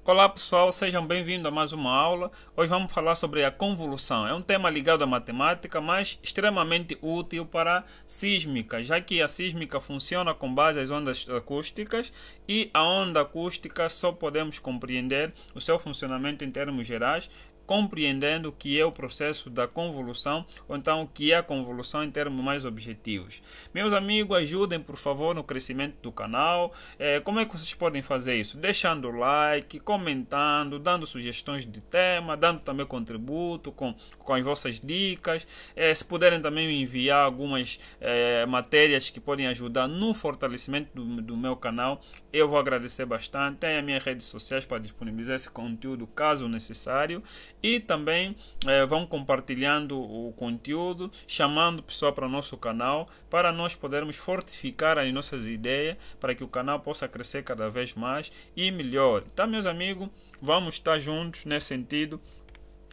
Olá pessoal, sejam bem-vindos a mais uma aula. Hoje vamos falar sobre a convolução. É um tema ligado à matemática, mas extremamente útil para a sísmica, já que a sísmica funciona com base nas ondas acústicas e a onda acústica só podemos compreender o seu funcionamento em termos gerais compreendendo o que é o processo da convolução, ou então o que é a convolução em termos mais objetivos. Meus amigos, ajudem por favor no crescimento do canal. Como é que vocês podem fazer isso? Deixando like, comentando, dando sugestões de tema, dando também contributo com as vossas dicas. Se puderem também me enviar algumas matérias que podem ajudar no fortalecimento do meu canal, eu vou agradecer bastante. Tem as minhas redes sociais para disponibilizar esse conteúdo caso necessário. E também vão compartilhando o conteúdo, chamando pessoas para o nosso canal, para nós podermos fortificar as nossas ideias, para que o canal possa crescer cada vez mais e melhor. Então, meus amigos, vamos estar juntos nesse sentido.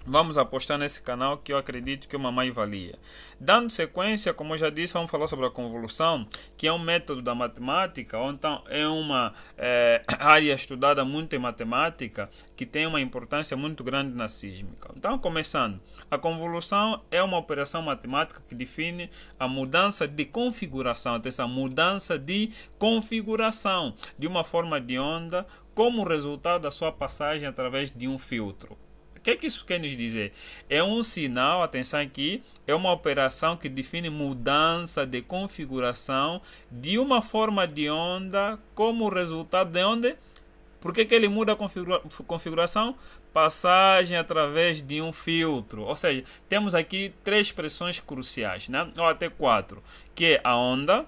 Vamos apostar nesse canal que eu acredito que é uma mais-valia. Dando sequência, como eu já disse, vamos falar sobre a convolução, que é um método da matemática, ou então é uma área estudada muito em matemática, que tem uma importância muito grande na sísmica. Então, começando, a convolução é uma operação matemática que define a mudança de configuração, essa mudança de configuração de uma forma de onda como resultado da sua passagem através de um filtro. O que é que isso quer nos dizer? É um sinal, atenção aqui, é uma operação que define mudança de configuração de uma forma de onda como resultado de onde? Por que ele muda a configuração? Passagem através de um filtro. Ou seja, temos aqui três expressões cruciais, né? Ou até quatro, que é a onda,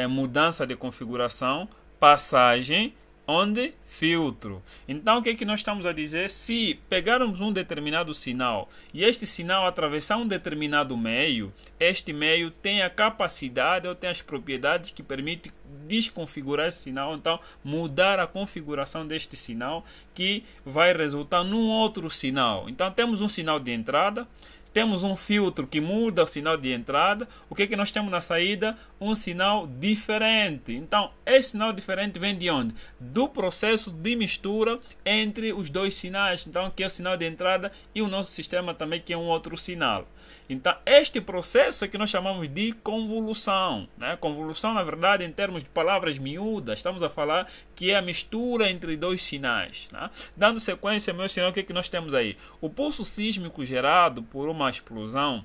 mudança de configuração, passagem, onde? Filtro. Então, o que é que nós estamos a dizer? Se pegarmos um determinado sinal e este sinal atravessar um determinado meio, este meio tem a capacidade ou tem as propriedades que permitem desconfigurar esse sinal, então mudar a configuração deste sinal que vai resultar num outro sinal. Então, temos um sinal de entrada, temos um filtro que muda o sinal de entrada. O que é que nós temos na saída? Um sinal diferente. Então, esse sinal diferente vem de onde? Do processo de mistura entre os dois sinais. Então, que é o sinal de entrada e o nosso sistema também, que é um outro sinal. Então, este processo é que nós chamamos de convolução, né? Convolução, na verdade, em termos de palavras miúdas, estamos a falar que é a mistura entre dois sinais, né? Dando sequência, meu sinal, o que é que nós temos aí? O pulso sísmico gerado por uma explosão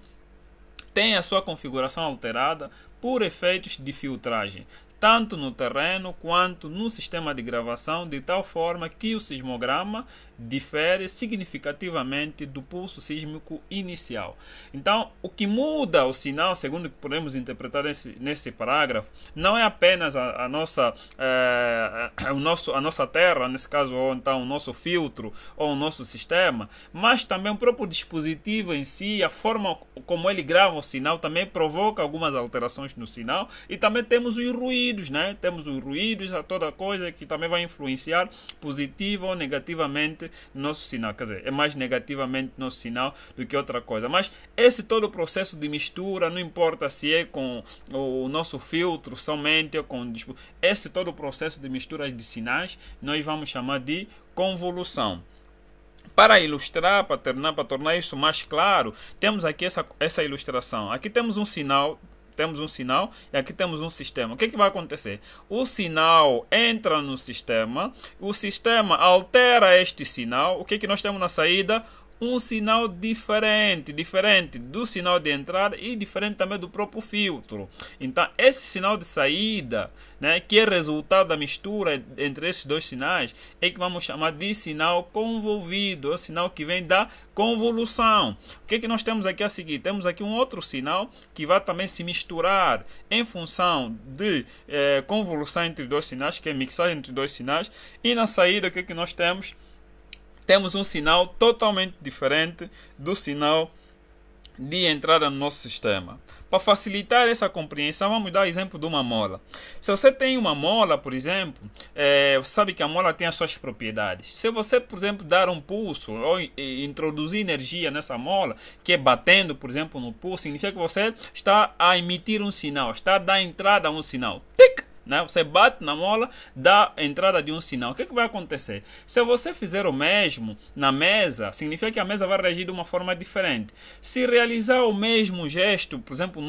tem a sua configuração alterada por efeitos de filtragem, tanto no terreno quanto no sistema de gravação, de tal forma que o sismograma difere significativamente do pulso sísmico inicial. Então, o que muda o sinal, segundo o que podemos interpretar nesse parágrafo, não é apenas a nossa Terra, nesse caso, ou então o nosso filtro ou o nosso sistema, mas também o próprio dispositivo em si, a forma como ele grava o sinal também provoca algumas alterações no sinal, e também temos os ruídos, né? Temos os ruídos, toda coisa que também vai influenciar positiva ou negativamente no nosso sinal. Quer dizer, é mais negativamente no nosso sinal do que outra coisa. Mas esse todo o processo de mistura, não importa se é com o nosso filtro somente ou com esse todo o processo de mistura de sinais, nós vamos chamar de convolução. Para ilustrar, para tornar isso mais claro, temos aqui essa ilustração. Aqui temos um sinal. E aqui temos um sistema. O que vai acontecer? O sinal entra no sistema, o sistema altera este sinal. O que nós temos na saída? Um sinal diferente do sinal de entrada e diferente também do próprio filtro. Então, esse sinal de saída, né, que é resultado da mistura entre esses dois sinais, é que vamos chamar de sinal convolvido, é o sinal que vem da convolução. O que nós temos aqui a seguir? Temos aqui um outro sinal que vai também se misturar em função de convolução entre dois sinais, que é mixagem entre dois sinais, e na saída o que nós temos? Temos um sinal totalmente diferente do sinal de entrada no nosso sistema. Para facilitar essa compreensão, vamos dar o exemplo de uma mola. Se você tem uma mola, por exemplo, você sabe que a mola tem as suas propriedades. Se você, por exemplo, dar um pulso ou introduzir energia nessa mola, que é batendo, por exemplo, no pulso, significa que você está a emitir um sinal, está a dar entrada a um sinal. Tic! né? Você bate na mola, dá a entrada de um sinal. O que vai acontecer? Se você fizer o mesmo na mesa, significa que a mesa vai reagir de uma forma diferente. Se realizar o mesmo gesto, por exemplo,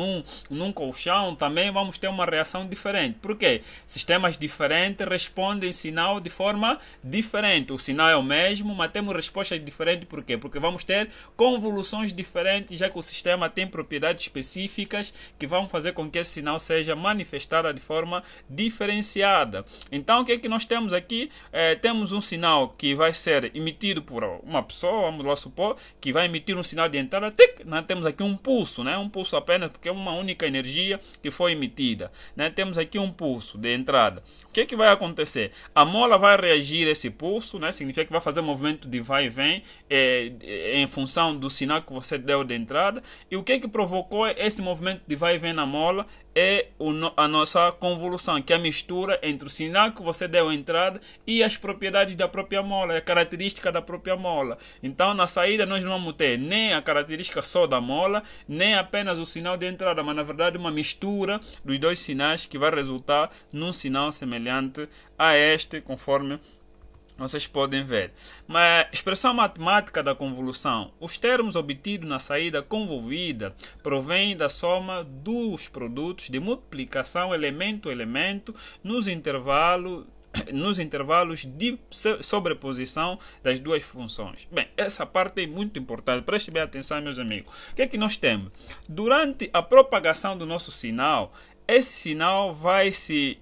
num colchão, também vamos ter uma reação diferente. Por quê? Sistemas diferentes respondem sinal de forma diferente. O sinal é o mesmo, mas temos respostas diferentes. Por quê? Porque vamos ter convoluções diferentes, já que o sistema tem propriedades específicas que vão fazer com que esse sinal seja manifestado de forma diferenciada. Então, o que é que nós temos aqui? Temos um sinal que vai ser emitido por uma pessoa, vamos lá supor, que vai emitir um sinal de entrada. Tic! Nós temos aqui um pulso, né? Um pulso apenas, porque é uma única energia que foi emitida, né? Temos aqui um pulso de entrada. O que é que vai acontecer? A mola vai reagir a esse pulso, né? Significa que vai fazer um movimento de vai e vem em função do sinal que você deu de entrada. E o que é que provocou esse movimento de vai e vem na mola? É a nossa convolução, que é a mistura entre o sinal que você deu entrada e as propriedades da própria mola, a característica da própria mola. Então, na saída, nós não vamos ter nem a característica só da mola, nem apenas o sinal de entrada, mas na verdade uma mistura dos dois sinais que vai resultar num sinal semelhante a este, conforme vocês podem ver. Mas expressão matemática da convolução. Os termos obtidos na saída convolvida provêm da soma dos produtos de multiplicação elemento-elemento nos intervalos de sobreposição das duas funções. Bem, essa parte é muito importante. Preste bem atenção, meus amigos. O que é que nós temos? Durante a propagação do nosso sinal, esse sinal vai se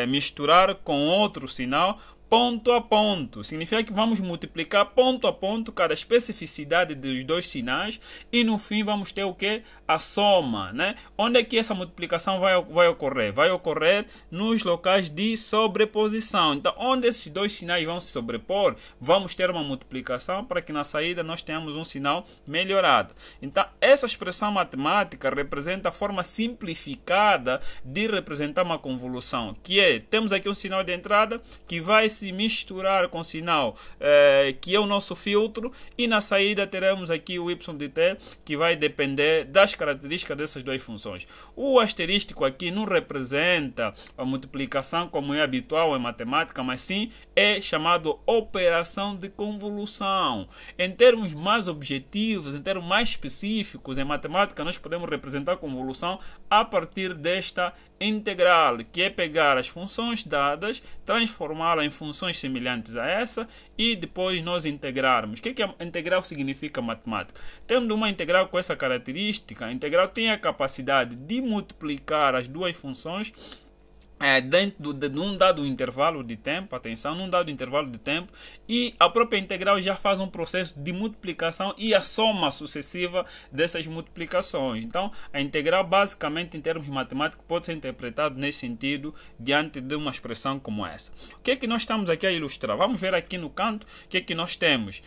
misturar com outro sinal ponto a ponto. Significa que vamos multiplicar ponto a ponto cada especificidade dos dois sinais e no fim vamos ter o que? A soma, né? Onde é que essa multiplicação vai ocorrer? Vai ocorrer nos locais de sobreposição. Então, onde esses dois sinais vão se sobrepor, vamos ter uma multiplicação para que na saída nós tenhamos um sinal melhorado. Então, essa expressão matemática representa a forma simplificada de representar uma convolução, que é, temos aqui um sinal de entrada que vai se misturar com o sinal que é o nosso filtro, e na saída teremos aqui o y de t, que vai depender das características dessas duas funções. O asterístico aqui não representa a multiplicação como é habitual em matemática, mas sim é chamado operação de convolução. Em termos mais objetivos, em termos mais específicos, em matemática nós podemos representar a convolução a partir desta integral, que é pegar as funções dadas, transformá-las em funções semelhantes a essa e depois nós integrarmos. O que a integral significa matemática? Tendo uma integral com essa característica, a integral tem a capacidade de multiplicar as duas funções dentro de um dado intervalo de tempo, atenção, num dado intervalo de tempo, e a própria integral já faz um processo de multiplicação e a soma sucessiva dessas multiplicações. Então, a integral, basicamente, em termos matemáticos, pode ser interpretada nesse sentido diante de uma expressão como essa. O que é que nós estamos aqui a ilustrar? Vamos ver aqui no canto o que é que nós temos.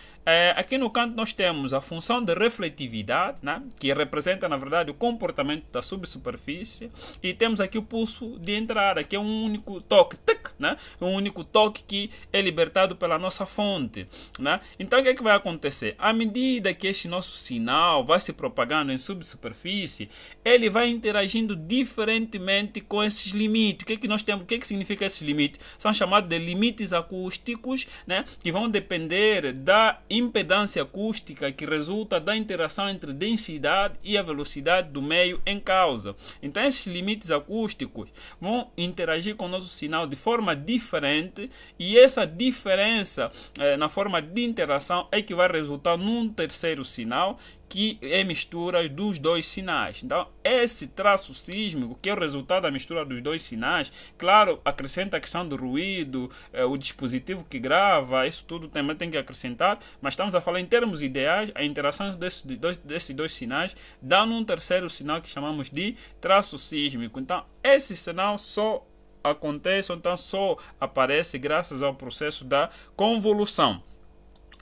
Aqui no canto nós temos a função de refletividade, né, que representa, na verdade, o comportamento da subsuperfície, e temos aqui o pulso de entrada, que é um único toque, tic, né? Um único toque que é libertado pela nossa fonte, né? Então, o que é que vai acontecer? À medida que este nosso sinal vai se propagando em subsuperfície, ele vai interagindo diferentemente com esses limites. O que é que nós temos? O que é que significa esses limites? São chamados de limites acústicos, né? Que vão depender da impedância acústica que resulta da interação entre densidade e a velocidade do meio em causa. Então, esses limites acústicos vão interagir com o nosso sinal de forma diferente, e essa diferença na forma de interação é que vai resultar num terceiro sinal, que é mistura dos dois sinais. Então, esse traço sísmico, que é o resultado da mistura dos dois sinais, claro, acrescenta a questão do ruído, o dispositivo que grava, isso tudo também tem que acrescentar, mas estamos a falar em termos ideais, a interação desses dois sinais dá um terceiro sinal que chamamos de traço sísmico. Então, esse sinal só acontece, então só aparece graças ao processo da convolução.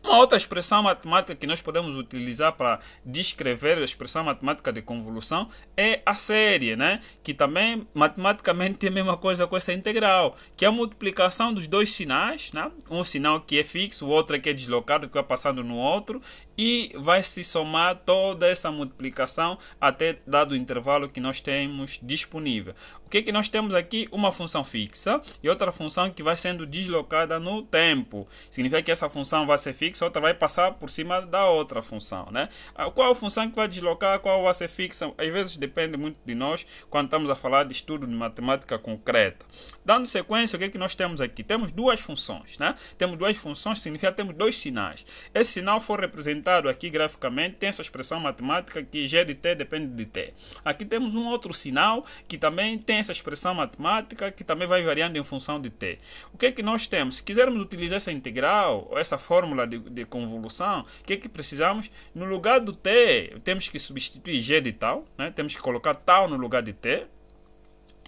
Uma outra expressão matemática que nós podemos utilizar para descrever a expressão matemática de convolução é a série, né? Que também matematicamente tem a mesma coisa com essa integral, que é a multiplicação dos dois sinais, né? Um sinal que é fixo, o outro que é deslocado, que vai passando no outro, e vai se somar toda essa multiplicação até dado o intervalo que nós temos disponível. O que nós temos aqui? Uma função fixa e outra função que vai sendo deslocada no tempo. Significa que essa função vai ser fixa, outra vai passar por cima da outra função, né? Qual a função que vai deslocar, qual vai ser fixa? Às vezes depende muito de nós quando estamos a falar de estudo de matemática concreta. Dando sequência, o que nós temos aqui? Temos duas funções, né? Temos duas funções, significa que temos dois sinais. Esse sinal for representado aqui graficamente, tem essa expressão matemática que g de t depende de t. Aqui temos um outro sinal que também tem essa expressão matemática que também vai variando em função de t. O que nós temos? Se quisermos utilizar essa integral, ou essa fórmula de convolução, o que precisamos? No lugar do t, temos que substituir g de tal, né? Temos que colocar tal no lugar de t.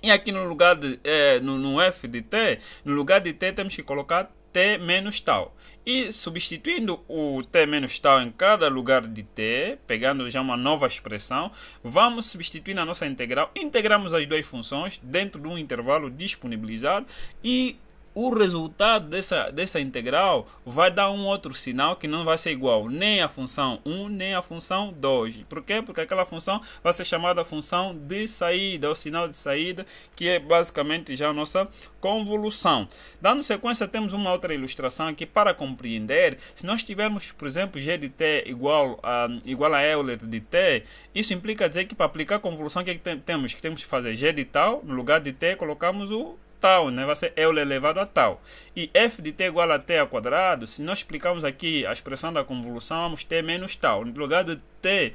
E aqui no lugar de, no f de t, no lugar de t temos que colocar t menos tal. E substituindo o t menos tal em cada lugar de t, pegando já uma nova expressão, vamos substituir na nossa integral, integramos as duas funções dentro de um intervalo disponibilizado e o resultado dessa integral vai dar um outro sinal que não vai ser igual nem à função 1 nem à função 2. Por quê? Porque aquela função vai ser chamada função de saída, o sinal de saída, que é basicamente já a nossa convolução. Dando sequência, temos uma outra ilustração aqui para compreender. Se nós tivermos, por exemplo, g de t igual a Euler de t, isso implica dizer que para aplicar a convolução, o que temos? Que temos que fazer g de tal, no lugar de t colocamos o tal, né? Vai ser Euler elevado a tal. E f de t igual a t ao quadrado, se nós explicarmos aqui a expressão da convolução, vamos t menos tal. No lugar de t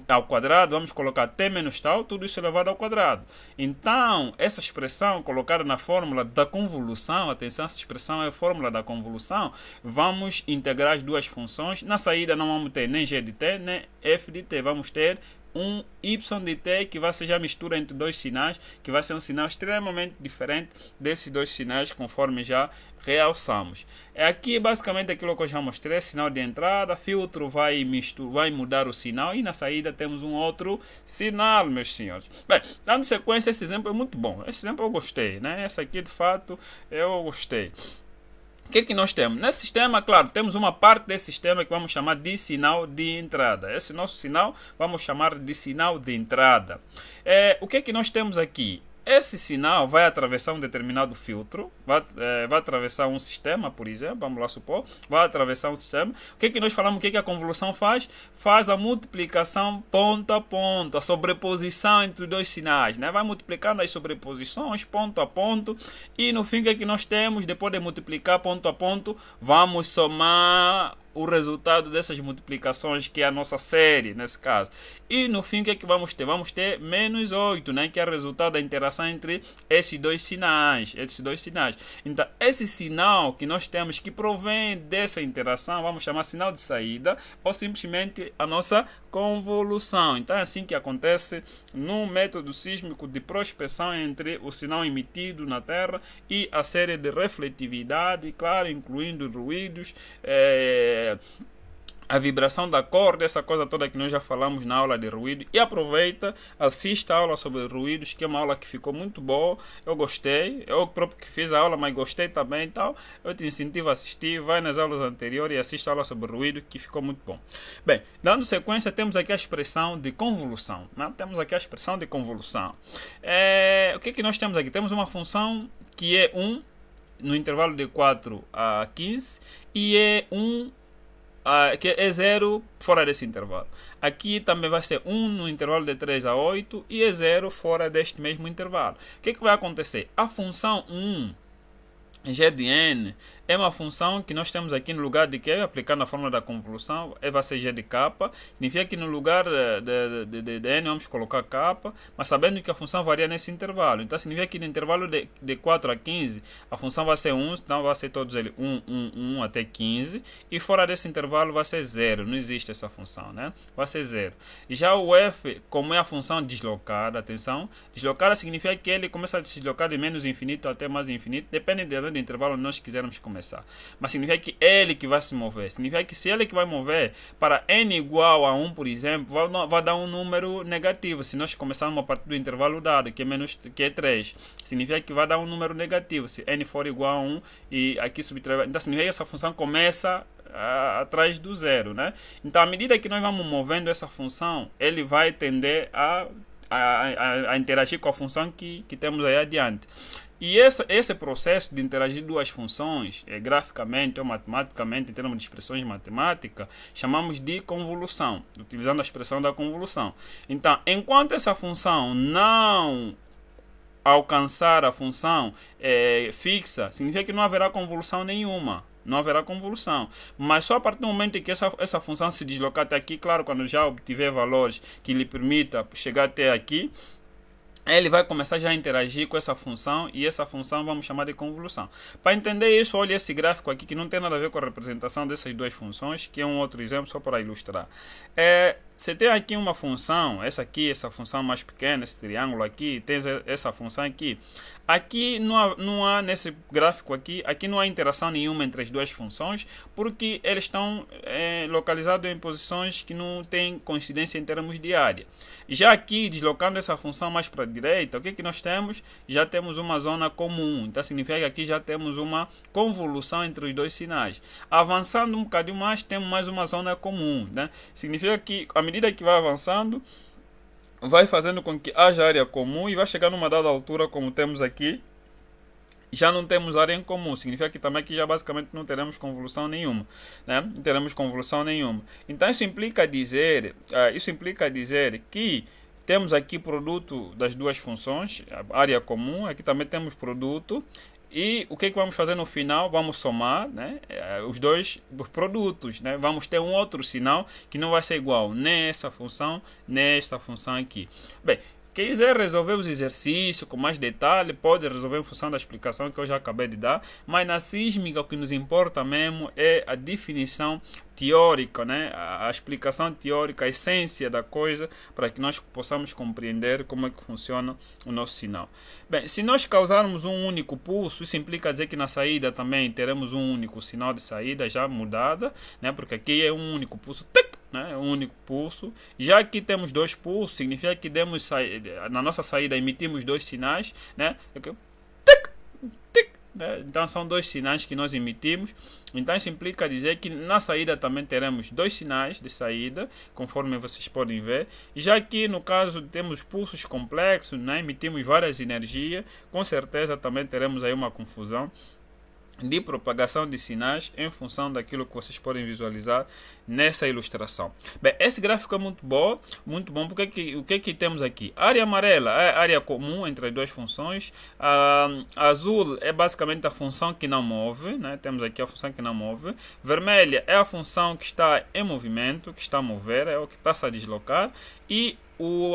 ao quadrado, vamos colocar t menos tal, tudo isso elevado ao quadrado. Então, essa expressão colocada na fórmula da convolução, atenção, essa expressão é a fórmula da convolução, vamos integrar as duas funções. Na saída não vamos ter nem g de t, nem f de t, vamos ter um y de t que vai ser já mistura entre dois sinais, que vai ser um sinal extremamente diferente desses dois sinais, conforme já realçamos. Aqui basicamente aquilo que eu já mostrei, sinal de entrada, filtro vai mudar o sinal e na saída temos um outro sinal, meus senhores. Bem, dando sequência, esse exemplo é muito bom, esse exemplo eu gostei, né? Essa aqui de fato eu gostei. O que nós temos? Nesse sistema, claro, temos uma parte desse sistema que vamos chamar de sinal de entrada. Esse nosso sinal vamos chamar de sinal de entrada. O que nós temos aqui? Esse sinal vai atravessar um determinado filtro, vai atravessar um sistema, por exemplo, vamos lá supor, vai atravessar um sistema. O que nós falamos, o que a convolução faz? Faz a multiplicação ponto a ponto, a sobreposição entre dois sinais, né? Vai multiplicando as sobreposições ponto a ponto e no fim o que nós temos? Depois de multiplicar ponto a ponto, vamos somar o resultado dessas multiplicações, que é a nossa série, nesse caso. E no fim, o que vamos ter? Vamos ter menos 8, né? Que é o resultado da interação entre esses dois sinais. Então, esse sinal que nós temos que provém dessa interação, vamos chamar sinal de saída, ou simplesmente a nossa convolução. Então, é assim que acontece no método sísmico de prospecção entre o sinal emitido na Terra e a série de refletividade, claro, incluindo ruídos, a vibração da corda, essa coisa toda que nós já falamos na aula de ruído. E aproveita, assista a aula sobre ruídos, que é uma aula que ficou muito boa, eu gostei, eu próprio que fiz a aula, mas gostei também, então eu te incentivo a assistir, vai nas aulas anteriores e assista a aula sobre ruído, que ficou muito bom. Bem, dando sequência, temos aqui a expressão de convolução, né? Temos aqui a expressão de convolução. O que nós temos aqui? Temos uma função que é 1 no intervalo de 4 a 15 e é 1 que é 0 fora desse intervalo. Aqui também vai ser 1 no intervalo de 3 a 8 e é 0 fora deste mesmo intervalo. O que vai acontecer? A função 1, g de n, é uma função que nós temos aqui no lugar de que, aplicando a fórmula da convolução, vai ser g de k. Significa que no lugar de n vamos colocar k, mas sabendo que a função varia nesse intervalo. Então significa que no intervalo de 4 a 15, a função vai ser 1, então vai ser todos eles 1, 1, 1 até 15. E fora desse intervalo vai ser 0, não existe essa função, né? Vai ser 0. E já o f, como é a função deslocada, atenção, deslocada significa que ele começa a se deslocar de menos infinito até mais infinito, depende do intervalo que nós quisermos começar. Mas significa que ele que vai se mover. Significa que se ele que vai mover para n igual a 1, por exemplo, vai dar um número negativo. Se nós começarmos a partir do intervalo dado, que é 3, significa que vai dar um número negativo. Se n for igual a 1 e aqui subtrair, então significa que essa função começa atrás do zero, né? Então, à medida que nós vamos movendo essa função, ele vai tender a a interagir com a função que temos aí adiante. E esse processo de interagir duas funções, graficamente ou matematicamente, em termos de expressões matemáticas, chamamos de convolução, utilizando a expressão da convolução. Então, enquanto essa função não alcançar a função fixa, significa que não haverá convolução nenhuma. Não haverá convolução. Mas só a partir do momento em que essa função se deslocar até aqui, claro, quando já obtiver valores que lhe permita chegar até aqui, ele vai começar já a interagir com essa função e essa função vamos chamar de convolução. Para entender isso, olha esse gráfico aqui que não tem nada a ver com a representação dessas duas funções, que é um outro exemplo só para ilustrar. Você tem aqui uma função, essa função mais pequena, esse triângulo aqui, tem essa função aqui. Aqui não há nesse gráfico aqui não há interação nenhuma entre as duas funções, porque eles estão localizados em posições que não têm coincidência em termos de área. Já aqui, deslocando essa função mais para a direita, o que nós temos? Já temos uma zona comum, então significa que aqui já temos uma convolução entre os dois sinais. Avançando um bocadinho mais, temos mais uma zona comum, né? Significa que à medida que vai avançando, vai fazendo com que haja área comum e vai chegar numa dada altura, como temos aqui, já não temos área em comum. Significa que também aqui já basicamente não teremos convolução nenhuma, né? Não teremos convolução nenhuma. Então isso implica dizer que temos aqui produto das duas funções, área comum, aqui também temos produto. E o que vamos fazer no final? Vamos somar, né, os dois produtos, né? Vamos ter um outro sinal que não vai ser igual nessa função, nesta função aqui. Bem, quem quiser resolver os exercícios com mais detalhe, pode resolver em função da explicação que eu já acabei de dar, mas na sísmica o que nos importa mesmo é a definição teórica, né? A explicação teórica, a essência da coisa, para que nós possamos compreender como é que funciona o nosso sinal. Bem, se nós causarmos um único pulso, isso implica dizer que na saída também teremos um único sinal de saída já mudada, né? Porque aqui é um único pulso, né? Um único pulso. Já aqui temos dois pulsos, significa que na nossa saída emitimos dois sinais, né? Então são dois sinais que nós emitimos. Então isso implica dizer que na saída também teremos dois sinais de saída, conforme vocês podem ver. Já aqui no caso temos pulsos complexos, né? Emitimos várias energias, com certeza também teremos aí uma confusão de propagação de sinais em função daquilo que vocês podem visualizar nessa ilustração. Bem, esse gráfico é muito bom, porque o que temos aqui? A área amarela é a área comum entre as duas funções, a azul é basicamente a função que não move, né? Temos aqui a função que não move, vermelha é a função que está em movimento, que está a mover, é o que está a deslocar, e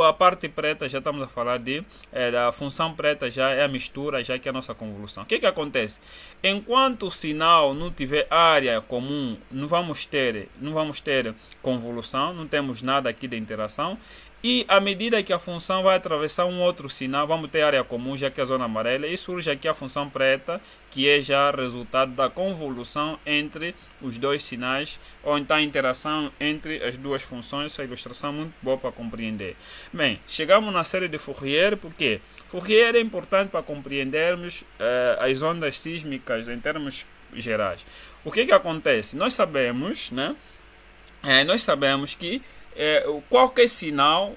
a parte preta já estamos a falar da função preta, já é a mistura, já que é a nossa convolução. O que acontece? Enquanto o sinal não tiver área comum, não vamos ter convolução, não temos nada aqui de interação. E à medida que a função vai atravessar um outro sinal, vamos ter área comum, já que é a zona amarela, e surge aqui a função preta, que é já resultado da convolução entre os dois sinais, ou então a interação entre as duas funções. Essa ilustração é muito boa para compreender. Bem, chegamos na série de Fourier, porque Fourier é importante para compreendermos as ondas sísmicas em termos gerais. O que acontece? Nós sabemos, né? Nós sabemos que qualquer sinal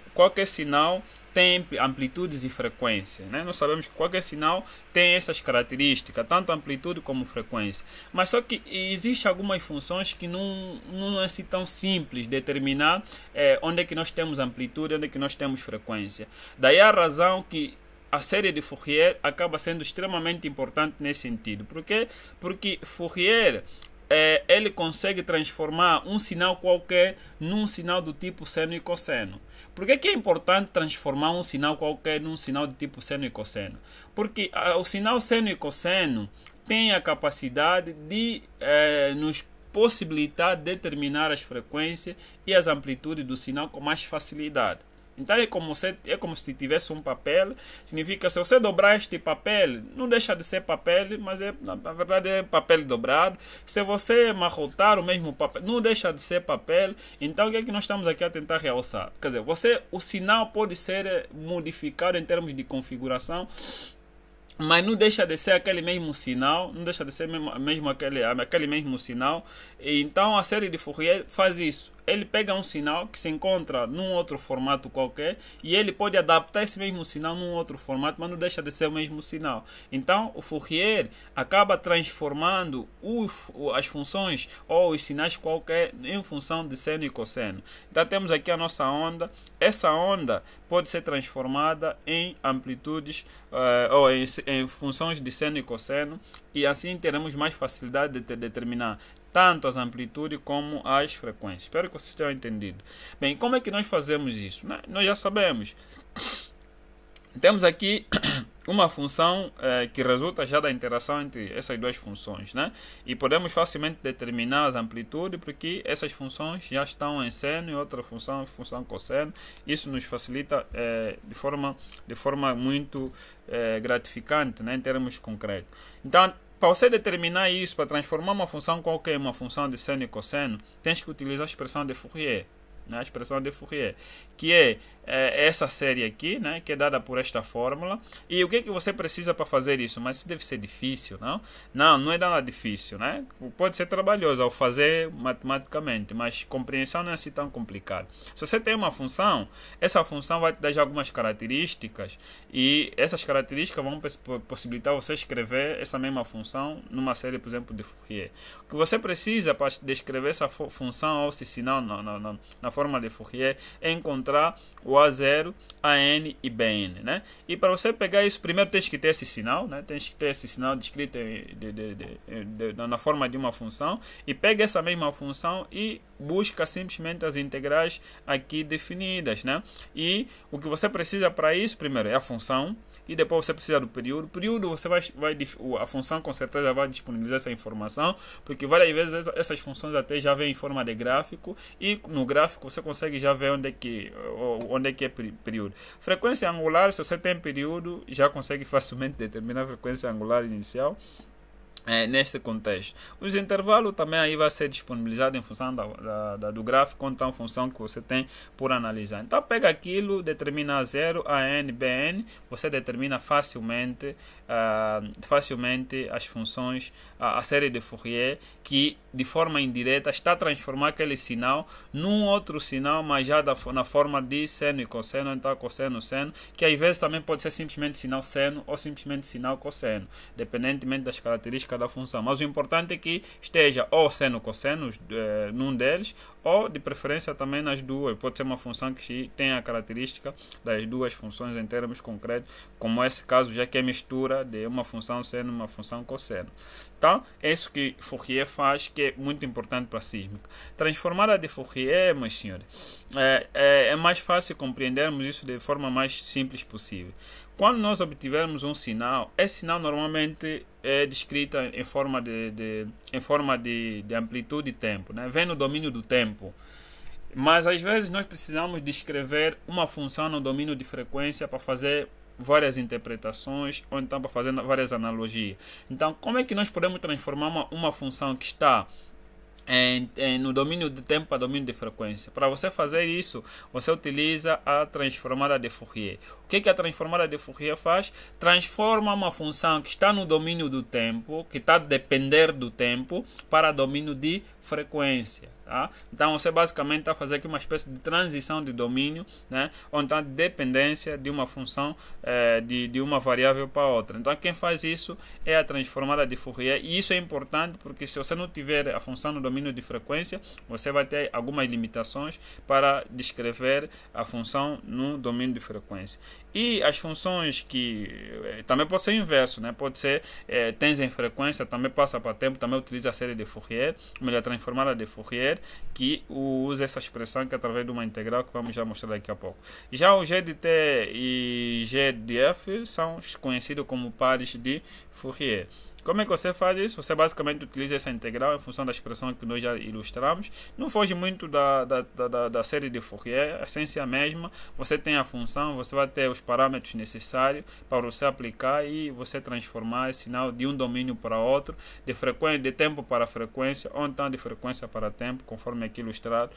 tem amplitudes e frequência, né? Nós sabemos que qualquer sinal tem essas características, tanto amplitude como frequência. Mas só que existem algumas funções que não é assim tão simples determinar onde é que nós temos amplitude, onde é que nós temos frequência. Daí a razão que a série de Fourier acaba sendo extremamente importante nesse sentido. Por quê? Porque Fourier ele consegue transformar um sinal qualquer num sinal do tipo seno e cosseno. Por que é importante transformar um sinal qualquer num sinal do tipo seno e cosseno? Porque o sinal seno e cosseno tem a capacidade de nos possibilitar determinar as frequências e as amplitudes do sinal com mais facilidade. Então é como se tivesse um papel. Significa, se você dobrar este papel, não deixa de ser papel, mas na verdade é papel dobrado. Se você amarrotar o mesmo papel, não deixa de ser papel. Então o que é que nós estamos aqui a tentar realçar? Quer dizer, o sinal pode ser modificado em termos de configuração, mas não deixa de ser aquele mesmo sinal, não deixa de ser mesmo aquele mesmo sinal. E então a série de Fourier faz isso. ele pega um sinal que se encontra num outro formato qualquer e ele pode adaptar esse mesmo sinal num outro formato, mas não deixa de ser o mesmo sinal. Então, o Fourier acaba transformando as funções ou os sinais qualquer em função de seno e cosseno. Então, temos aqui a nossa onda. Essa onda pode ser transformada em amplitudes ou em funções de seno e cosseno, e assim teremos mais facilidade de determinar tanto as amplitudes como as frequências. Espero que vocês tenham entendido. Bem, como é que nós fazemos isso, né? Nós já sabemos. Temos aqui uma função que resulta já da interação entre essas duas funções, né? E podemos facilmente determinar as amplitudes porque essas funções já estão em seno e outra função cosseno. Isso nos facilita de forma muito gratificante, né, em termos concretos. Então, para você determinar isso, para transformar uma função qualquer em uma função de seno e cosseno, tens que utilizar a expressão de Fourier. A expressão de Fourier, que é essa série aqui, né, que é dada por esta fórmula. E o que você precisa para fazer isso? Mas isso deve ser difícil, não? Não é nada difícil, né? Pode ser trabalhoso ao fazer matematicamente, mas compreensão não é assim tão complicado. Se você tem uma função, essa função vai te dar já algumas características e essas características vão possibilitar você escrever essa mesma função numa série, por exemplo, de Fourier. O que você precisa para descrever essa função ou esse sinal na forma de Fourier é encontrar o A0, AN e BN, né? E para você pegar isso, primeiro tens que ter esse sinal, né? Tens que ter esse sinal descrito na forma de uma função, e pega essa mesma função e busca simplesmente as integrais aqui definidas, né? E o que você precisa para isso, primeiro, é a função, e depois você precisa do período. O período você a função com certeza vai disponibilizar essa informação, porque várias vezes essas funções até já vêm em forma de gráfico, e no gráfico você consegue já ver onde é que é período. Frequência angular, se você tem período, já consegue facilmente determinar a frequência angular inicial. Neste contexto, os intervalos também aí vai ser disponibilizado em função do gráfico, ou então função que você tem por analisar. Então pega aquilo, determina A0, AN, BN, você determina facilmente as funções, a série de Fourier, que de forma indireta está a transformar aquele sinal num outro sinal, mas já na forma de seno e cosseno, então cosseno, seno, que às vezes também pode ser simplesmente sinal seno ou simplesmente sinal cosseno, dependentemente das características da função. Mas o importante é que esteja ou seno, cosseno num deles, ou de preferência também nas duas. Pode ser uma função que tenha a característica das duas funções em termos concretos, como esse caso, já que é mistura de uma função seno e uma função cosseno. Então, é isso que Fourier faz, que é muito importante para a sísmica. Transformada de Fourier, meus senhores, é mais fácil compreendermos isso de forma mais simples possível. Quando nós obtivermos um sinal, esse sinal normalmente é descrito em forma de amplitude e tempo, né? Vem no domínio do tempo. Mas às vezes nós precisamos descrever uma função no domínio de frequência para fazer várias interpretações ou então para fazer várias analogias. Então, como é que nós podemos transformar uma função que está no domínio de tempo para domínio de frequência? Para você fazer isso, você utiliza a transformada de Fourier. O que a transformada de Fourier faz? Transforma uma função que está no domínio do tempo, que está a depender do tempo, para domínio de frequência. Tá? Então você basicamente está fazendo aqui uma espécie de transição de domínio, né? Ou então dependência de uma função de uma variável para outra. Então quem faz isso é a transformada de Fourier, e isso é importante porque se você não tiver a função no domínio de frequência, você vai ter algumas limitações para descrever a função no domínio de frequência. E as funções que também pode ser inverso, né? Pode ser tens em frequência, também passa para tempo, também utiliza a série de Fourier, melhor transformada de Fourier, que usa essa expressão que é através de uma integral que vamos já mostrar daqui a pouco. Já o G de T e G de F são conhecidos como pares de Fourier. Como é que você faz isso? Você basicamente utiliza essa integral em função da expressão que nós já ilustramos. Não foge muito da série de Fourier, a essência é a mesma. Você tem a função, você vai ter os parâmetros necessários para você aplicar e você transformar esse sinal de um domínio para outro, de tempo para frequência, ou então de frequência para tempo, conforme aqui ilustrado.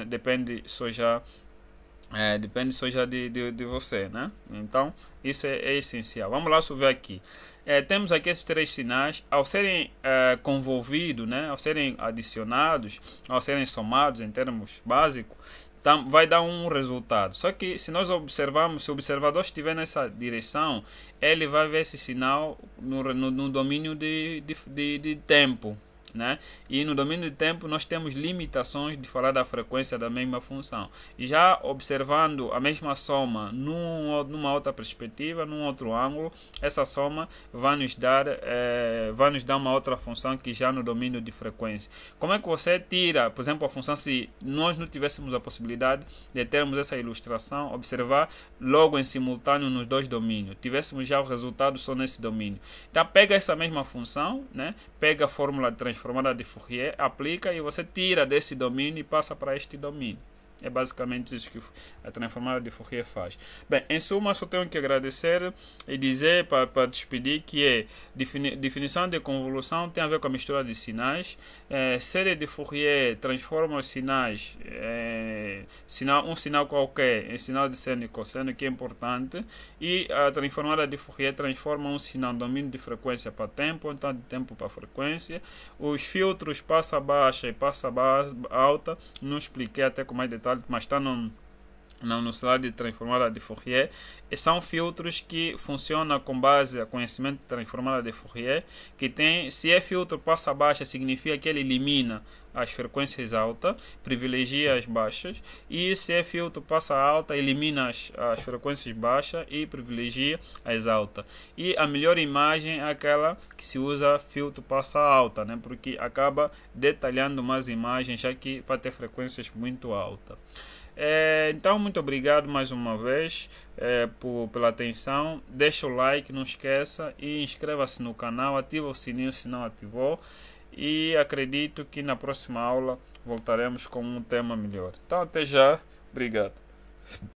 Depende só já Depende só já de você, né? Então, isso é essencial. Vamos lá subir aqui. Temos aqui esses três sinais. Ao serem convolvidos, né? Ao serem adicionados, ao serem somados em termos básicos, vai dar um resultado. Só que se nós observarmos, se o observador estiver nessa direção, ele vai ver esse sinal no domínio de tempo. Né? E no domínio de tempo nós temos limitações de falar da frequência da mesma função. Já observando a mesma soma numa outra perspectiva, num outro ângulo, essa soma vai nos dar uma outra função que já no domínio de frequência. Como é que você tira, por exemplo, a função, se nós não tivéssemos a possibilidade de termos essa ilustração, observar logo em simultâneo nos dois domínios, tivéssemos já o resultado só nesse domínio. Então pega essa mesma função, né? Pega a fórmula de transformada de Fourier, aplica e você tira desse domínio e passa para este domínio. É basicamente isso que a transformada de Fourier faz. Bem, em suma, só tenho que agradecer e dizer para despedir que definição de convolução tem a ver com a mistura de sinais. Série de Fourier transforma os sinais, um sinal qualquer em sinal de seno e cosseno, que é importante. E a transformada de Fourier transforma um sinal domínio de frequência para tempo, então de tempo para frequência. Os filtros passa baixa e passa alta, não expliquei até com mais detalhe, mas está no slide de transformada de Fourier. E são filtros que funcionam com base a conhecimento de transformada de Fourier, que tem, se é filtro passa baixa, significa que ele elimina as frequências altas, privilegia as baixas, e se é filtro passa alta, elimina as frequências baixas e privilegia as altas. E a melhor imagem é aquela que se usa filtro passa alta, né? Porque acaba detalhando mais imagens, já que vai ter frequências muito altas. Então, muito obrigado mais uma vez pela atenção. Deixa o like, não esqueça, e inscreva-se no canal, ativa o sininho se não ativou. E acredito que na próxima aula voltaremos com um tema melhor. Então, até já. Obrigado.